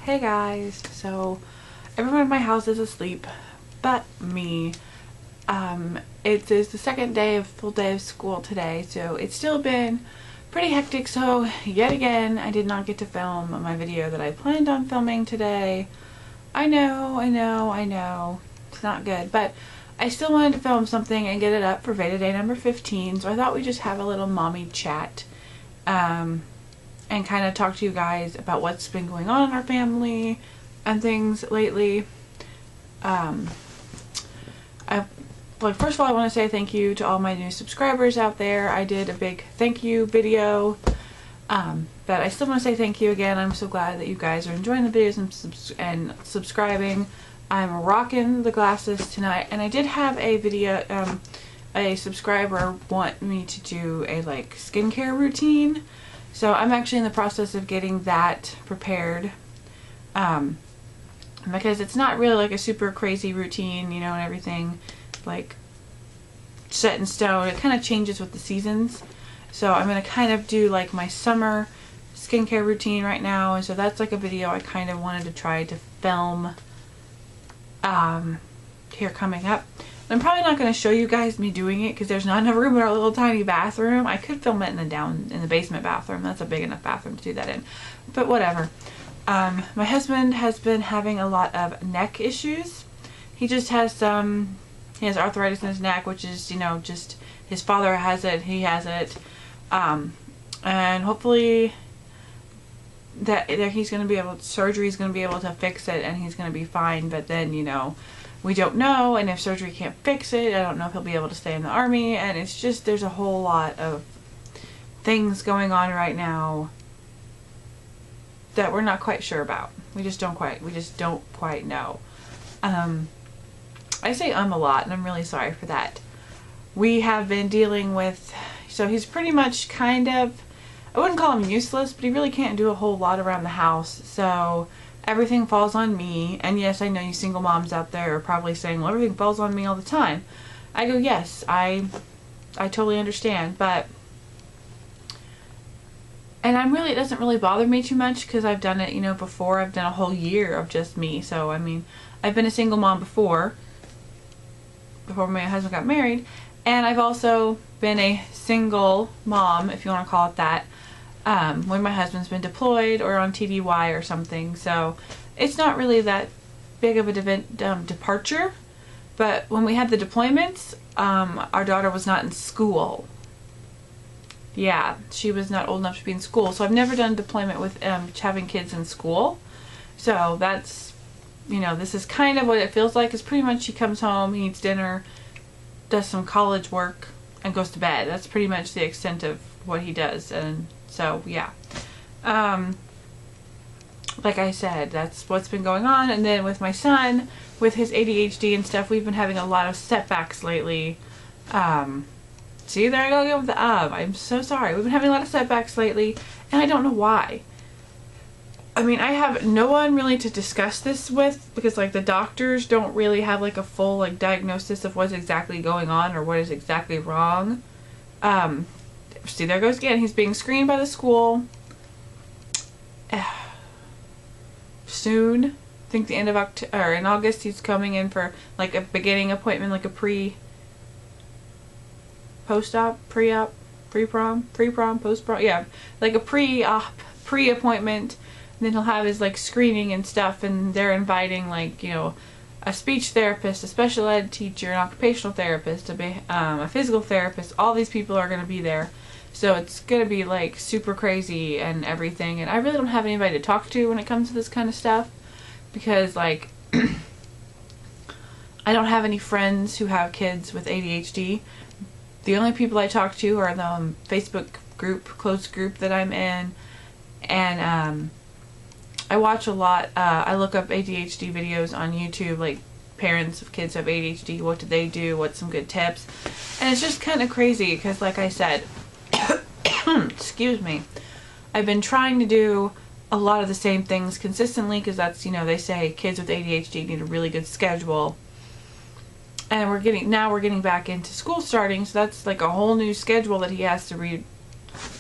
Hey guys, so everyone in my house is asleep but me. It is the second full day of school today, so it's still been pretty hectic. So yet again, I did not get to film my video that I planned on filming today. I know, it's not good, but I still wanted to film something and get it up for VEDA day number 15, so I thought we'd just have a little mommy chat. And kind of talk to you guys about what's been going on in our family and things lately. First of all, I want to say thank you to all my new subscribers out there. I did a big thank you video, but I still want to say thank you again. I'm so glad that you guys are enjoying the videos and subscribing. I'm rocking the glasses tonight, and I did have a video, a subscriber want me to do a skincare routine. So I'm actually in the process of getting that prepared, because it's not really a super crazy routine, you know, and everything set in stone. It kind of changes with the seasons. So I'm going to kind of do my summer skincare routine right now, and so that's a video I kind of wanted to try to film here coming up. I'm probably not going to show you guys me doing it because there's not enough room in our little tiny bathroom. I could film it in the basement bathroom. That's a big enough bathroom to do that in. But whatever. My husband has been having a lot of neck issues. He just has he has arthritis in his neck, which is, you know, just his father has it, he has it. And hopefully that he's going to be able, surgery is going to be able to fix it and he's going to be fine. But then, you know, we don't know, and if surgery can't fix it, I don't know if he'll be able to stay in the army, and it's just, there's a whole lot of things going on right now that we're not quite sure about. We just don't quite know. I say a lot, and I'm really sorry for that. We have been dealing with, so he's pretty much kind of, I wouldn't call him useless, but he really can't do a whole lot around the house, so everything falls on me. And yes, I know you single moms out there are probably saying, well, everything falls on me all the time. I go, yes, I totally understand, but, and it doesn't really bother me too much because I've done it, you know, before. I've done a whole year of just me. So, I mean, I've been a single mom before my husband got married, and I've also been a single mom, if you want to call it that, when my husband's been deployed or on TDY or something. So it's not really that big of a departure. But when we had the deployments, our daughter was not in school. Yeah, she was not old enough to be in school. So I've never done deployment with having kids in school. So that's, you know, this is kind of what it feels like. Is pretty much he comes home, he eats dinner, does some college work, and goes to bed. That's pretty much the extent of what he does. And so, yeah. Like I said, that's what's been going on. And then with my son, with his ADHD and stuff, we've been having a lot of setbacks lately. See, there I go again with the I'm so sorry. We've been having a lot of setbacks lately, and I don't know why. I mean, I have no one really to discuss this with, because the doctors don't really have a full diagnosis of what's exactly going on or what is exactly wrong. See, there goes again. He's being screened by the school soon. I think the end of October, or in August, he's coming in for a beginning appointment, a post-op, pre-op, pre-prom, post-prom, yeah, a pre-appointment. And then he'll have his screening and stuff, and they're inviting you know, a speech therapist, a special ed teacher, an occupational therapist, a physical therapist. All these people are going to be there. So it's going to be super crazy and everything. And I really don't have anybody to talk to when it comes to this kind of stuff, because I don't have any friends who have kids with ADHD. The only people I talk to are the Facebook group, closed group that I'm in, and I watch a lot. I look up ADHD videos on YouTube, parents of kids who have ADHD. What do they do? What's some good tips? And it's just kind of crazy because, like I said, excuse me, I've been trying to do a lot of the same things consistently because that's, you know, they say kids with ADHD need a really good schedule. And we're getting back into school starting, so that's like a whole new schedule that he has to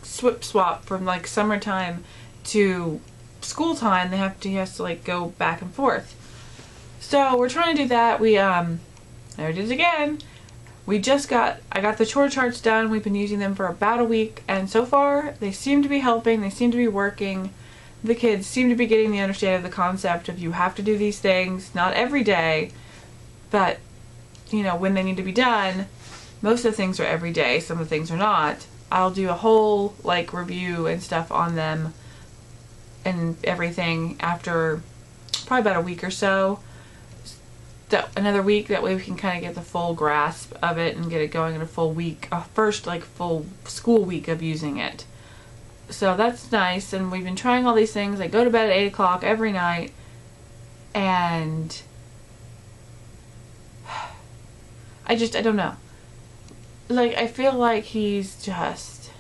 swap from like summertime to school time. He has to like go back and forth. So we're trying to do that. There it is again. I got the chore charts done. We've been using them for about a week, and so far they seem to be helping. They seem to be working. The kids seem to be getting the understanding of the concept of you have to do these things, not every day, but when they need to be done. Most of the things are every day, some of the things are not. I'll do a whole like review and stuff on them and everything after probably about a week or so. Another week, that way we can kind of get the full grasp of it and get it going in a full week, first like full school week of using it. So that's nice, and we've been trying all these things. I go to bed at 8 o'clock every night, and I don't know. Like, I feel like he's just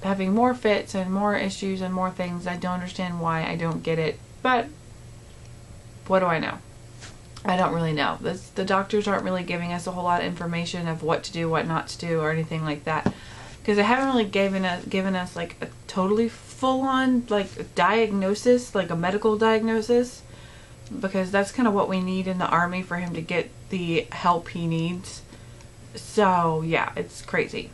having more fits and more issues and more things. I don't understand why. I don't get it. But what do I know? I don't really know. The doctors aren't really giving us a whole lot of information of what to do, what not to do, or anything like that. Because they haven't really given us like a totally full-on like diagnosis, like a medical diagnosis. Because that's kind of what we need in the Army for him to get the help he needs. So yeah, it's crazy.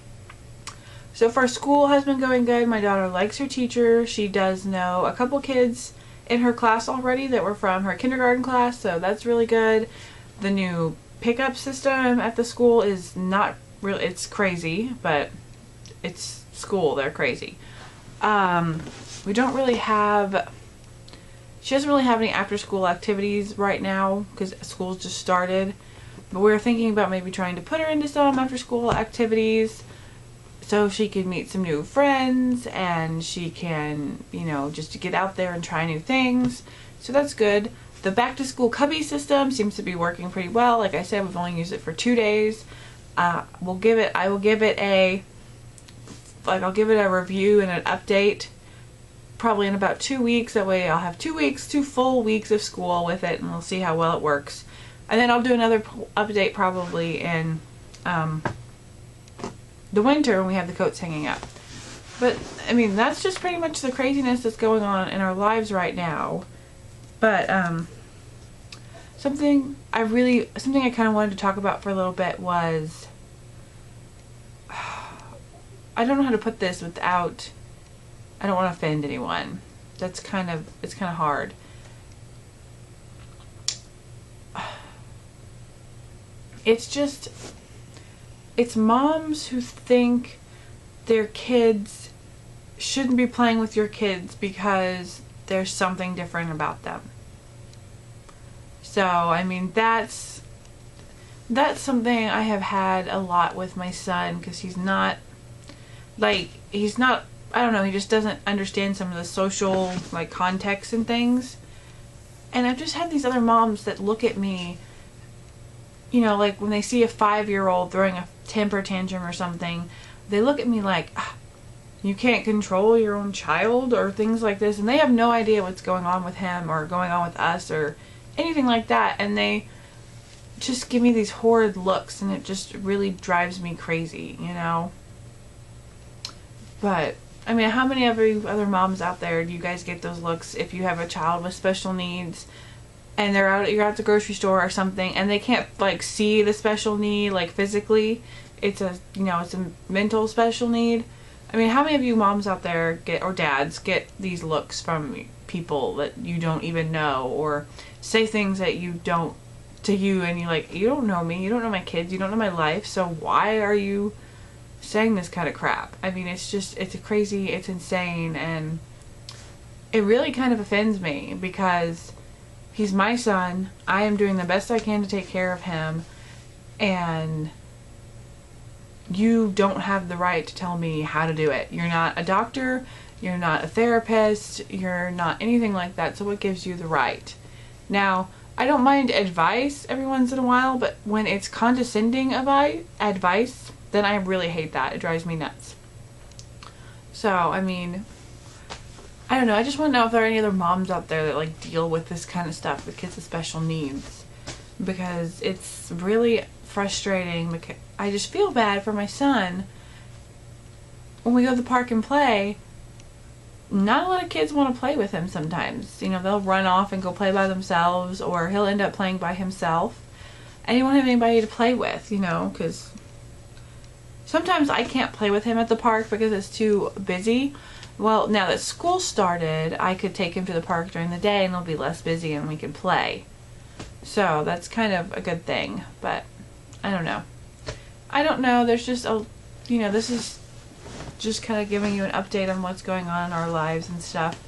So far, school has been going good. My daughter likes her teacher. She does know a couple kids in her class already that were from her kindergarten class, so that's really good. The new pickup system at the school is not really, it's crazy, but it's school, they're crazy. We don't really have, she doesn't really have any after school activities right now because school's just started, but we're thinking about maybe trying to put her into some after school activities so she can meet some new friends and she can, just to get out there and try new things. So that's good. The back to school cubby system seems to be working pretty well. Like I said, we've only used it for 2 days. I will give it a review and an update probably in about 2 weeks. That way I'll have 2 full weeks of school with it, and we'll see how well it works. And then I'll do another update probably in the winter when we have the coats hanging up. But I mean, that's just pretty much the craziness that's going on in our lives right now. But something I kind of wanted to talk about for a little bit was, I don't know how to put this without, I don't want to offend anyone. It's kind of hard. It's moms who think their kids shouldn't be playing with your kids because there's something different about them. So, I mean, that's something I have had a lot with my son, because he's not, I don't know, he just doesn't understand some of the social, context and things. And I've just had these other moms that look at me, when they see a 5-year-old throwing a temper tantrum or something, they look at me like, you can't control your own child, or things like this, and they have no idea what's going on with him or going on with us or anything like that, and they just give me these horrid looks, and it just really drives me crazy, But I mean, how many other moms out there do you guys get those looks if you have a child with special needs and you're at the grocery store or something, and they can't see the special need physically? It's a mental special need. I mean, how many of you moms out there or dads get these looks from people that you don't even know, or say things that you don't to you, and you're like, you don't know me, you don't know my kids, you don't know my life, so why are you saying this kind of crap? I mean, it's crazy, it's insane, and it really kind of offends me, because he's my son. I am doing the best I can to take care of him, and you don't have the right to tell me how to do it. You're not a doctor, you're not a therapist, you're not anything like that, so what gives you the right? Now, I don't mind advice every once in a while, but when it's condescending advice, then I really hate that. It drives me nuts. So, I mean, I don't know. I just want to know if there are any other moms out there that deal with this kind of stuff with kids with special needs. because it's really frustrating. Because I just feel bad for my son. When we go to the park and play, not a lot of kids want to play with him sometimes. You know, they'll run off and go play by themselves, or he'll end up playing by himself. And he won't have anybody to play with, you know, because sometimes I can't play with him at the park because it's too busy. Well, now that school started, I could take him to the park during the day and it'll be less busy and we can play. So that's kind of a good thing, but I don't know. I don't know, there's just a, you know, this is just kind of giving you an update on what's going on in our lives and stuff.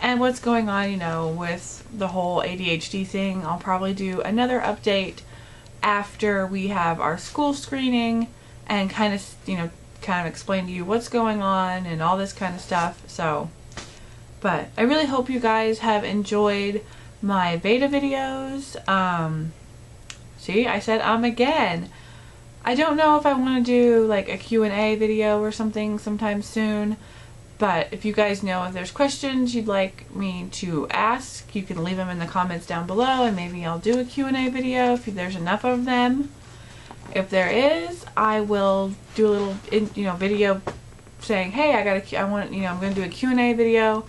And what's going on, you know, with the whole ADHD thing. I'll probably do another update after we have our school screening and kind of, you know, kind of explain to you what's going on and all this kind of stuff. So, but I really hope you guys have enjoyed my VEDA videos. See, I said again. I don't know if I want to do like a Q&A video or something sometime soon, but if you guys know if there's questions you'd like me to ask, you can leave them in the comments down below and maybe I'll do a Q&A video if there's enough of them. If there is, I will do a little, you know, video saying, hey, I'm going to do a Q&A video,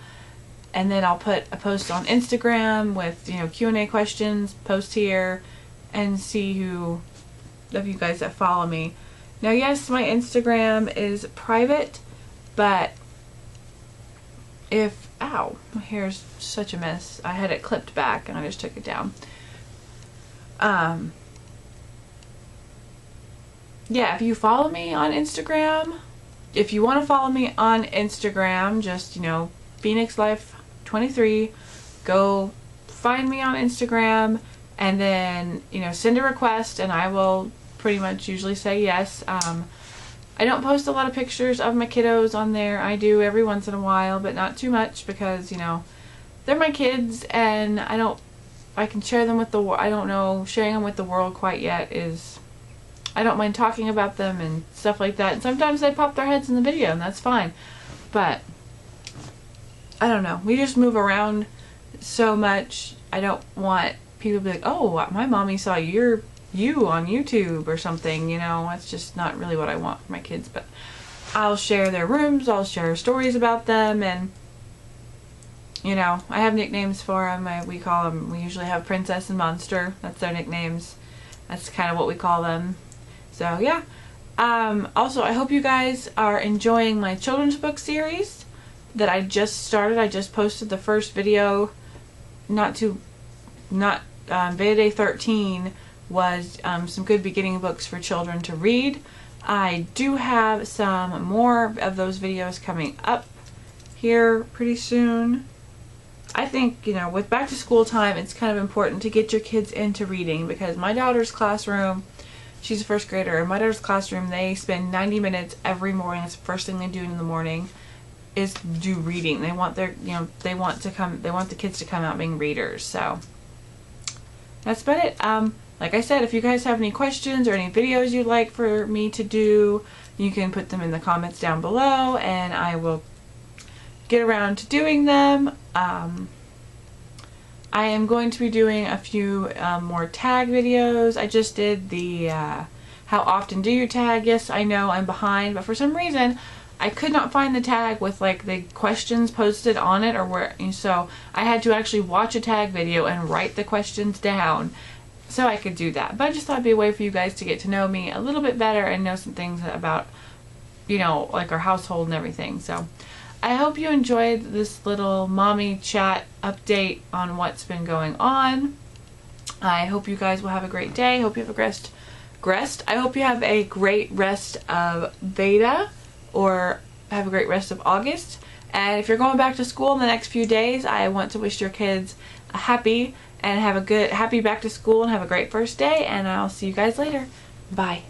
and then I'll put a post on Instagram with, you know, Q&A questions, post here, and see who of you guys that follow me. Now, yes, my Instagram is private, but if, ow, my hair's such a mess. I had it clipped back and I just took it down. Yeah, if you follow me on Instagram, if you want to follow me on Instagram, just, you know, Phoenix Life 23, go find me on Instagram and then, you know, send a request and I will pretty much usually say yes. I don't post a lot of pictures of my kiddos on there. I do every once in a while, but not too much because, you know, they're my kids and I can share them with the world. I don't know, sharing them with the world quite yet is, I don't mind talking about them and stuff like that. And sometimes they pop their heads in the video and that's fine. But, I don't know. We just move around so much. I don't want people to be like, oh, my mommy saw you on YouTube or something, you know. That's just not really what I want for my kids. But I'll share their rooms, I'll share stories about them, and, you know, I have nicknames for them. We call them, we usually have Princess and Monster. That's their nicknames. That's kind of what we call them. So, yeah. Also, I hope you guys are enjoying my children's book series that I just started. I just posted the first video, VEDA Day 13 was some good beginning books for children to read. I do have some more of those videos coming up here pretty soon. I think, you know, with back to school time, it's kind of important to get your kids into reading because my daughter's classroom, she's a first grader, in my daughter's classroom, they spend 90 minutes every morning. It's the first thing they do in the morning is do reading. They want their, you know, they want the kids to come out being readers. So that's about it. Like I said, if you guys have any questions or any videos you'd like for me to do, you can put them in the comments down below and I will get around to doing them. I am going to be doing a few more tag videos. I just did the how often do you tag. Yes, I know I'm behind, but for some reason I could not find the tag with like the questions posted on it, or where, so I had to actually watch a tag video and write the questions down so I could do that. But I just thought it'd be a way for you guys to get to know me a little bit better and know some things about, you know, like our household and everything. So I hope you enjoyed this little mommy chat update on what's been going on. I hope you guys will have a great day. Hope you have a I hope you have a great rest of VEDA, or have a great rest of August. And if you're going back to school in the next few days, I want to wish your kids a happy back to school and have a great first day, and I'll see you guys later. Bye.